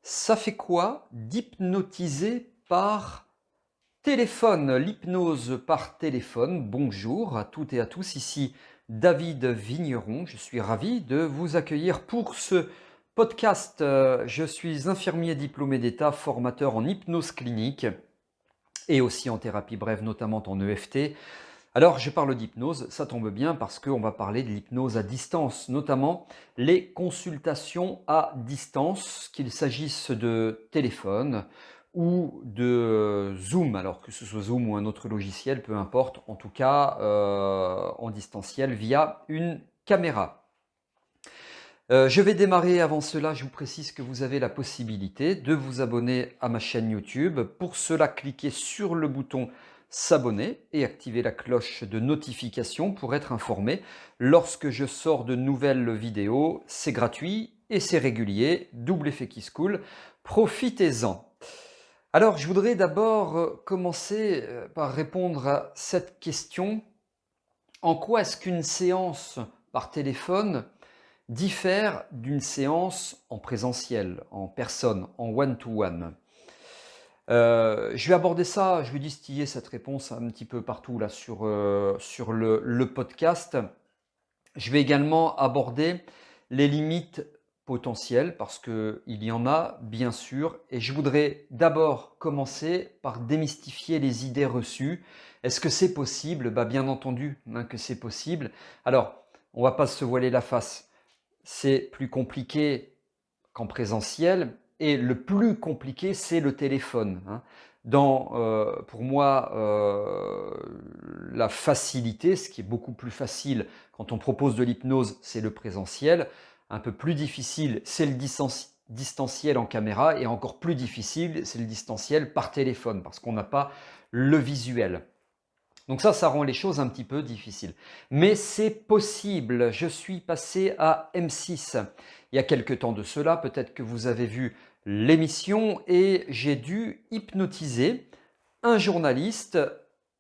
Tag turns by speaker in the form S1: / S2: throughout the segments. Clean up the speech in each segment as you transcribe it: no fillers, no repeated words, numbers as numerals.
S1: Ça fait quoi d'hypnotiser par téléphone? L'hypnose par téléphone. Bonjour à toutes et à tous, ici David Vigneron. Je suis ravi de vous accueillir pour ce podcast. Je suis infirmier diplômé d'État, formateur en hypnose clinique et aussi en thérapie brève, notamment en EFT. Alors, je parle d'hypnose, ça tombe bien parce qu'on va parler de l'hypnose à distance, notamment les consultations à distance, qu'il s'agisse de téléphone ou de Zoom, alors que ce soit Zoom ou un autre logiciel, peu importe, en tout cas en distanciel via une caméra. Je vais démarrer avant cela, je vous précise que vous avez la possibilité de vous abonner à ma chaîne YouTube. Pour cela, cliquez sur le bouton s'abonner et activez la cloche de notification pour être informé lorsque je sors de nouvelles vidéos. C'est gratuit et c'est régulier, double effet qui se coule. Profitez-en. Alors, je voudrais d'abord commencer par répondre à cette question. En quoi est-ce qu'une séance par téléphone diffère d'une séance en présentiel, en personne, en one-to-one? Je vais aborder ça, je vais distiller cette réponse un petit peu partout là sur le podcast. Je vais également aborder les limites potentielles parce qu'il y en a bien sûr et je voudrais d'abord commencer par démystifier les idées reçues. Est-ce que c'est possible? Bien entendu que c'est possible. Alors, on ne va pas se voiler la face. C'est plus compliqué qu'en présentiel et le plus compliqué, c'est le téléphone, hein. Pour moi, la facilité, ce qui est beaucoup plus facile quand on propose de l'hypnose, c'est le présentiel. Un peu plus difficile, c'est le distanciel en caméra et encore plus difficile, c'est le distanciel par téléphone parce qu'on n'a pas le visuel. Donc ça rend les choses un petit peu difficiles. Mais c'est possible. Je suis passé à M6 il y a quelque temps de cela. Peut-être que vous avez vu l'émission et j'ai dû hypnotiser un journaliste,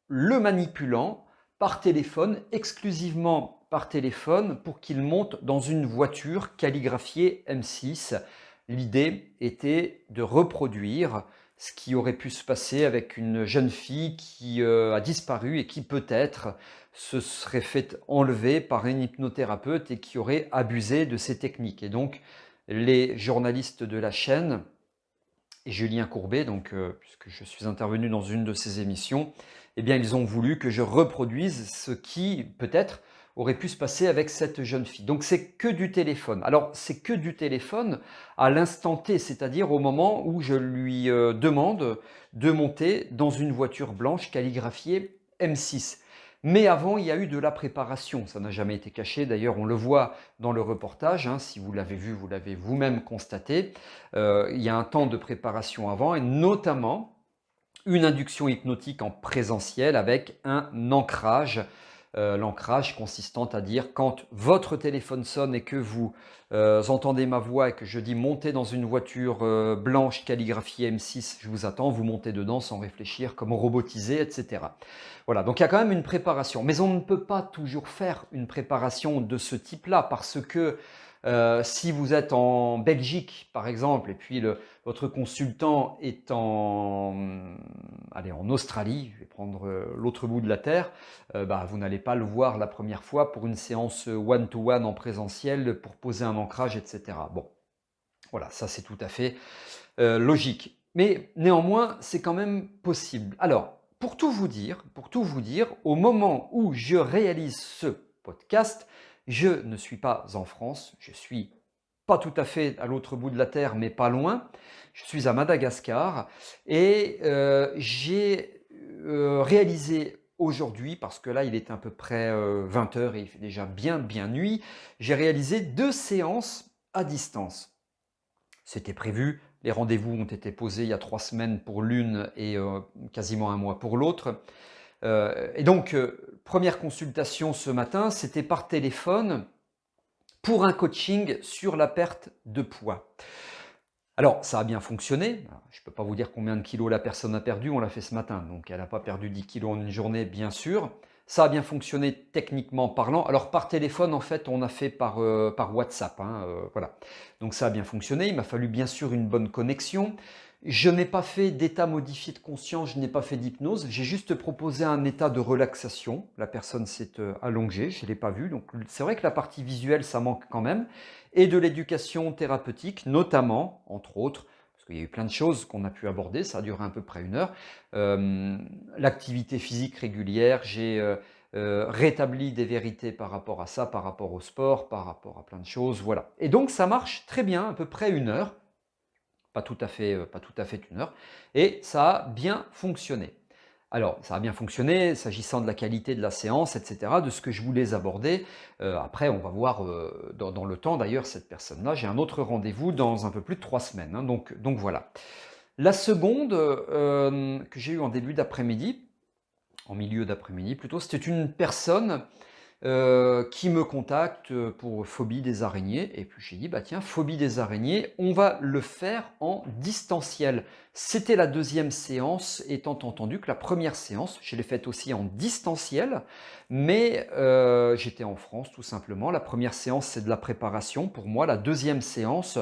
S1: le manipulant par téléphone, exclusivement par téléphone, pour qu'il monte dans une voiture calligraphiée M6. L'idée était de reproduire ce qui aurait pu se passer avec une jeune fille qui a disparu et qui peut-être se serait fait enlever par un hypnothérapeute et qui aurait abusé de ses techniques. Et donc, les journalistes de la chaîne et Julien Courbet, puisque je suis intervenu dans une de ses émissions, eh bien, ils ont voulu que je reproduise ce qui, peut-être, aurait pu se passer avec cette jeune fille. Donc, c'est que du téléphone. Alors, c'est que du téléphone à l'instant T, c'est-à-dire au moment où je lui demande de monter dans une voiture blanche calligraphiée M6. Mais avant, il y a eu de la préparation. Ça n'a jamais été caché. D'ailleurs, on le voit dans le reportage. Si vous l'avez vu, vous l'avez vous-même constaté. Il y a un temps de préparation avant et notamment une induction hypnotique en présentiel avec un ancrage. L'ancrage consistant à dire quand votre téléphone sonne et que vous entendez ma voix et que je dis montez dans une voiture blanche calligraphiée M6, je vous attends, vous montez dedans sans réfléchir, comme robotisé, etc. Voilà, donc il y a quand même une préparation. Mais on ne peut pas toujours faire une préparation de ce type-là parce que si vous êtes en Belgique, par exemple, et puis votre consultant est en Australie, je vais prendre l'autre bout de la Terre, vous n'allez pas le voir la première fois pour une séance one-to-one en présentiel pour poser un ancrage, etc. Bon, voilà, ça c'est tout à fait logique. Mais néanmoins, c'est quand même possible. Alors, pour tout vous dire, au moment où je réalise ce podcast, je ne suis pas en France, je suis pas tout à fait à l'autre bout de la Terre, mais pas loin. Je suis à Madagascar et j'ai réalisé aujourd'hui, parce que là il est à peu près 20 heures et il fait déjà bien nuit, j'ai réalisé 2 séances à distance. C'était prévu, les rendez-vous ont été posés il y a 3 semaines pour l'une et quasiment un mois pour l'autre. Et donc, première consultation ce matin, c'était par téléphone pour un coaching sur la perte de poids. Alors, ça a bien fonctionné. Je ne peux pas vous dire combien de kilos la personne a perdu, on l'a fait ce matin. Donc, elle n'a pas perdu 10 kilos en une journée, bien sûr. Ça a bien fonctionné techniquement parlant. Alors par téléphone, en fait, on a fait par WhatsApp, hein, voilà. Donc ça a bien fonctionné. Il m'a fallu bien sûr une bonne connexion. Je n'ai pas fait d'état modifié de conscience, je n'ai pas fait d'hypnose. J'ai juste proposé un état de relaxation. La personne s'est allongée, je ne l'ai pas vue. Donc c'est vrai que la partie visuelle, ça manque quand même. Et de l'éducation thérapeutique, notamment, entre autres, parce qu'il y a eu plein de choses qu'on a pu aborder, ça a duré à peu près 1 heure. L'activité physique régulière, j'ai rétabli des vérités par rapport à ça, par rapport au sport, par rapport à plein de choses, voilà. Et donc ça marche très bien, à peu près 1 heure, pas tout à fait 1 heure, et ça a bien fonctionné. Alors, ça a bien fonctionné s'agissant de la qualité de la séance, etc., de ce que je voulais aborder. Après, on va voir dans le temps, d'ailleurs, cette personne-là, j'ai un autre rendez-vous dans un peu plus de 3 semaines, hein, donc voilà. La seconde que j'ai eue en début d'après-midi, en milieu d'après-midi plutôt, c'était une personne qui me contacte pour phobie des araignées. Et puis j'ai dit, bah tiens, phobie des araignées, on va le faire en distanciel. C'était la deuxième séance, étant entendu que la première séance, je l'ai faite aussi en distanciel, mais j'étais en France tout simplement. La première séance, c'est de la préparation pour moi. La deuxième séance,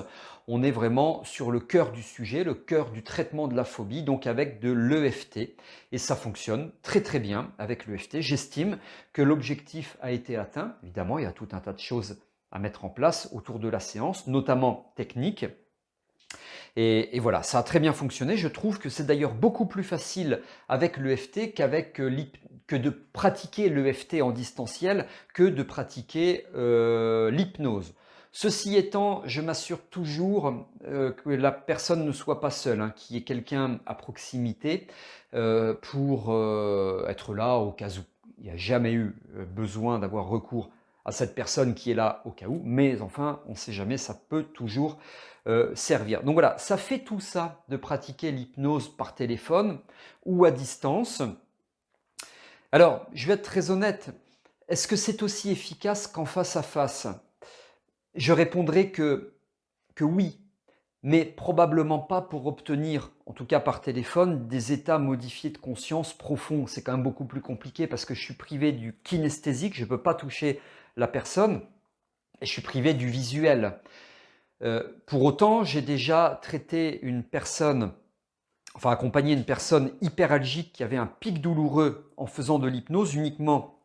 S1: on est vraiment sur le cœur du sujet, le cœur du traitement de la phobie, donc avec de l'EFT. Et ça fonctionne très très bien avec l'EFT. J'estime que l'objectif a été atteint. Évidemment, il y a tout un tas de choses à mettre en place autour de la séance, notamment techniques. Et voilà, ça a très bien fonctionné. Je trouve que c'est d'ailleurs beaucoup plus facile avec l'EFT que de pratiquer l'EFT en distanciel que de pratiquer l'hypnose. Ceci étant, je m'assure toujours que la personne ne soit pas seule, hein, qu'il y ait quelqu'un à proximité pour être là au cas où. Il n'y a jamais eu besoin d'avoir recours à cette personne qui est là au cas où, mais enfin, on ne sait jamais, ça peut toujours servir. Donc voilà, ça fait tout ça de pratiquer l'hypnose par téléphone ou à distance. Alors, je vais être très honnête, est-ce que c'est aussi efficace qu'en face à face? Je répondrai que oui, mais probablement pas pour obtenir, en tout cas par téléphone, des états modifiés de conscience profonds. C'est quand même beaucoup plus compliqué parce que je suis privé du kinesthésique, je ne peux pas toucher la personne, et je suis privé du visuel. Pour autant, j'ai déjà traité une personne, enfin accompagné une personne hyperalgique qui avait un pic douloureux en faisant de l'hypnose uniquement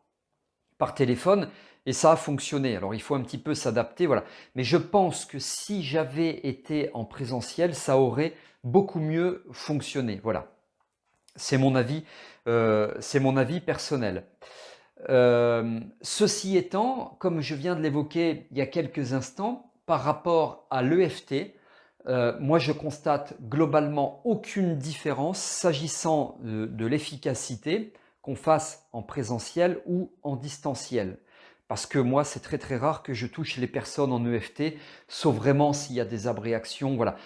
S1: par téléphone, et ça a fonctionné. Alors il faut un petit peu s'adapter, voilà. Mais je pense que si j'avais été en présentiel, ça aurait beaucoup mieux fonctionné. Voilà. C'est mon avis personnel. Ceci étant, comme je viens de l'évoquer il y a quelques instants, par rapport à l'EFT, moi je constate globalement aucune différence s'agissant de l'efficacité, qu'on fasse en présentiel ou en distanciel. Parce que moi, c'est très très rare que je touche les personnes en EFT, sauf vraiment s'il y a des abréactions. Voilà.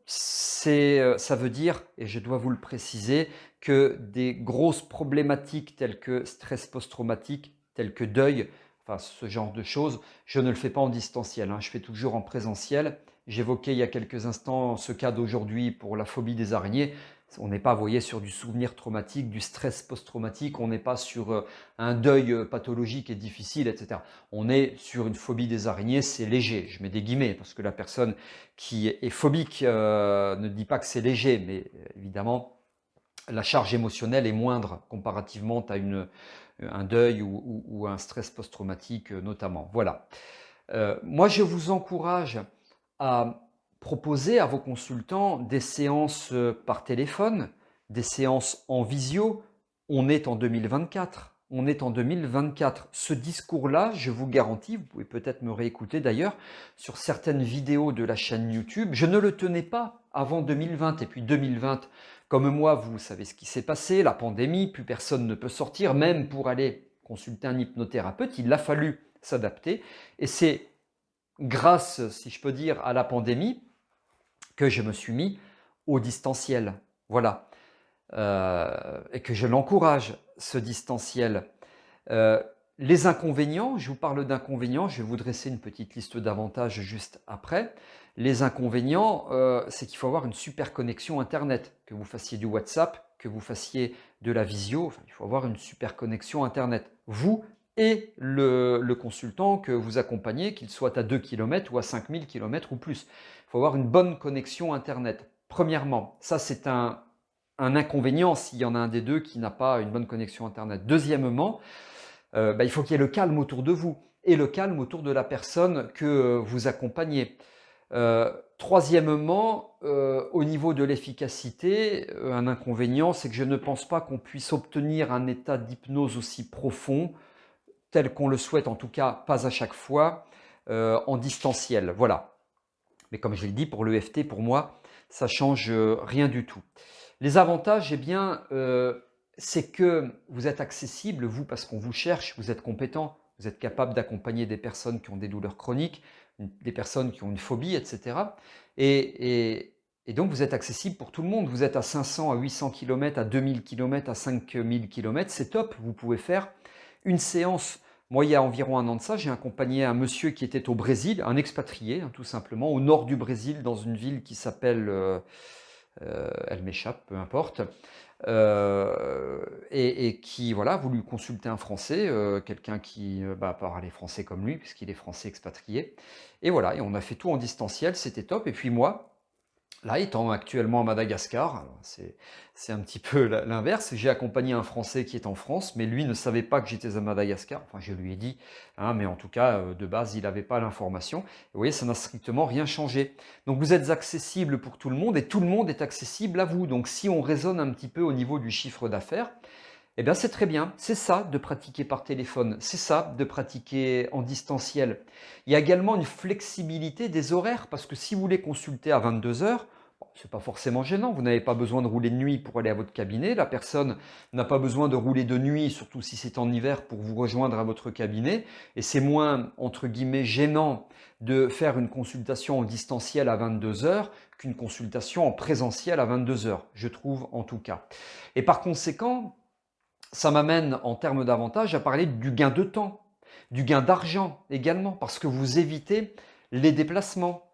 S1: Ça veut dire, et je dois vous le préciser, que des grosses problématiques telles que stress post-traumatique, telles que deuil, enfin ce genre de choses, je ne le fais pas en distanciel, hein, je fais toujours en présentiel. J'évoquais il y a quelques instants ce cas d'aujourd'hui pour la phobie des araignées. On n'est pas, vous voyez, sur du souvenir traumatique, du stress post-traumatique, on n'est pas sur un deuil pathologique et difficile, etc. On est sur une phobie des araignées, c'est léger, je mets des guillemets, parce que la personne qui est phobique ne dit pas que c'est léger, mais évidemment, la charge émotionnelle est moindre comparativement à un deuil ou un stress post-traumatique notamment. Voilà. Moi, je vous encourage à proposer à vos consultants des séances par téléphone, des séances en visio. On est en 2024. On est en 2024. Ce discours-là, je vous garantis, vous pouvez peut-être me réécouter d'ailleurs, sur certaines vidéos de la chaîne YouTube, je ne le tenais pas avant 2020. Et puis 2020, comme moi, vous savez ce qui s'est passé, la pandémie, plus personne ne peut sortir, même pour aller consulter un hypnothérapeute, il a fallu s'adapter. Et c'est grâce, si je peux dire, à la pandémie, que je me suis mis au distanciel. Voilà. Et que je l'encourage, ce distanciel. Les inconvénients, je vous parle d'inconvénients, je vais vous dresser une petite liste d'avantages juste après. Les inconvénients, c'est qu'il faut avoir une super connexion internet. Que vous fassiez du WhatsApp, que vous fassiez de la visio, enfin, il faut avoir une super connexion internet. Vous et le consultant que vous accompagnez, qu'il soit à 2 km ou à 5000 km ou plus. Il faut avoir une bonne connexion internet. Premièrement, ça c'est un inconvénient s'il y en a un des deux qui n'a pas une bonne connexion internet. Deuxièmement, il faut qu'il y ait le calme autour de vous et le calme autour de la personne que vous accompagnez. Troisièmement, au niveau de l'efficacité, un inconvénient, c'est que je ne pense pas qu'on puisse obtenir un état d'hypnose aussi profond, tel qu'on le souhaite, en tout cas pas à chaque fois, en distanciel. Voilà. Mais comme je l'ai dit, pour l'EFT, pour moi, ça change rien du tout. Les avantages, eh bien, c'est que vous êtes accessible, vous, parce qu'on vous cherche, vous êtes compétent, vous êtes capable d'accompagner des personnes qui ont des douleurs chroniques, des personnes qui ont une phobie, etc. Et donc, vous êtes accessible pour tout le monde. Vous êtes à 500, à 800 km, à 2000 km, à 5000 km, c'est top. Vous pouvez faire une séance. Moi, il y a environ un an de ça, j'ai accompagné un monsieur qui était au Brésil, un expatrié, hein, tout simplement, au nord du Brésil, dans une ville qui s'appelle, elle m'échappe, peu importe, et qui voilà, a voulu consulter un Français, quelqu'un qui parlait français comme lui, puisqu'il est français expatrié. Et voilà, et on a fait tout en distanciel, c'était top. Et puis moi, là, étant actuellement à Madagascar, alors c'est un petit peu l'inverse. J'ai accompagné un Français qui est en France, mais lui ne savait pas que j'étais à Madagascar. Enfin, je lui ai dit, hein, mais en tout cas, de base, il n'avait pas l'information. Vous voyez, ça n'a strictement rien changé. Donc, vous êtes accessible pour tout le monde et tout le monde est accessible à vous. Donc, si on raisonne un petit peu au niveau du chiffre d'affaires, eh bien, c'est très bien. C'est ça de pratiquer par téléphone. C'est ça de pratiquer en distanciel. Il y a également une flexibilité des horaires parce que si vous voulez consulter à 22 heures, ce n'est pas forcément gênant. Vous n'avez pas besoin de rouler de nuit pour aller à votre cabinet. La personne n'a pas besoin de rouler de nuit, surtout si c'est en hiver, pour vous rejoindre à votre cabinet. Et c'est moins, entre guillemets, gênant de faire une consultation en distanciel à 22 heures qu'une consultation en présentiel à 22 heures, je trouve en tout cas. Et par conséquent, ça m'amène en termes d'avantages à parler du gain de temps, du gain d'argent également, parce que vous évitez les déplacements.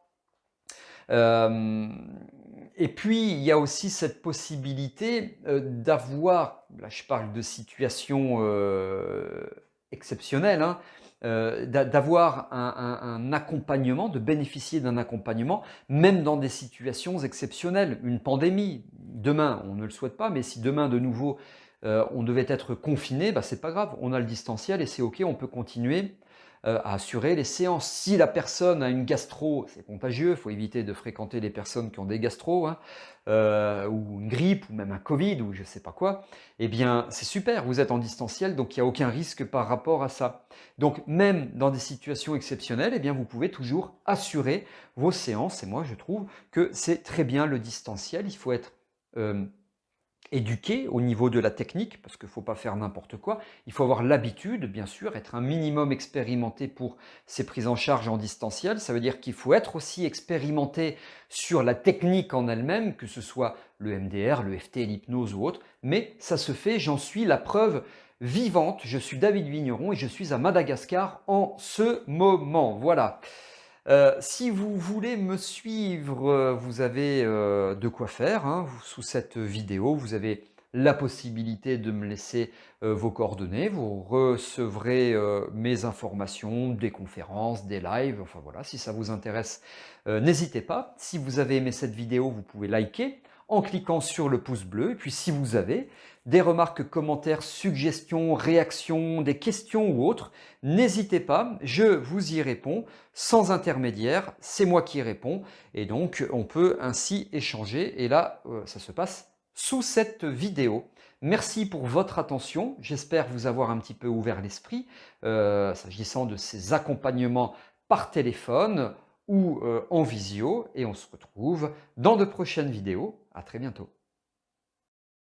S1: Et puis, il y a aussi cette possibilité d'avoir, là je parle de situations exceptionnelles, hein, d'avoir un accompagnement, de bénéficier d'un accompagnement, même dans des situations exceptionnelles. Une pandémie, demain, on ne le souhaite pas, mais si demain de nouveau on devait être confiné, c'est pas grave, on a le distanciel et c'est ok, on peut continuer à assurer les séances. Si la personne a une gastro, c'est contagieux, il faut éviter de fréquenter les personnes qui ont des gastros, hein, ou une grippe, ou même un Covid, ou je ne sais pas quoi, eh bien c'est super, vous êtes en distanciel, donc il n'y a aucun risque par rapport à ça. Donc même dans des situations exceptionnelles, eh bien vous pouvez toujours assurer vos séances, et moi je trouve que c'est très bien le distanciel, il faut être éduqué au niveau de la technique, parce qu'il ne faut pas faire n'importe quoi. Il faut avoir l'habitude, bien sûr, être un minimum expérimenté pour ces prises en charge en distanciel. Ça veut dire qu'il faut être aussi expérimenté sur la technique en elle-même, que ce soit le MDR, le FT, l'hypnose ou autre. Mais ça se fait, j'en suis la preuve vivante. Je suis David Vigneron et je suis à Madagascar en ce moment. Voilà. Si vous voulez me suivre, vous avez de quoi faire, hein. Sous cette vidéo, vous avez la possibilité de me laisser vos coordonnées. Vous recevrez mes informations, des conférences, des lives, enfin voilà, si ça vous intéresse, n'hésitez pas. Si vous avez aimé cette vidéo, vous pouvez liker en cliquant sur le pouce bleu. Et puis si vous avez des remarques, commentaires, suggestions, réactions, des questions ou autres, n'hésitez pas, je vous y réponds sans intermédiaire, c'est moi qui réponds et donc on peut ainsi échanger et là ça se passe sous cette vidéo. Merci pour votre attention, j'espère vous avoir un petit peu ouvert l'esprit s'agissant de ces accompagnements par téléphone ou en visio et on se retrouve dans de prochaines vidéos. À très bientôt.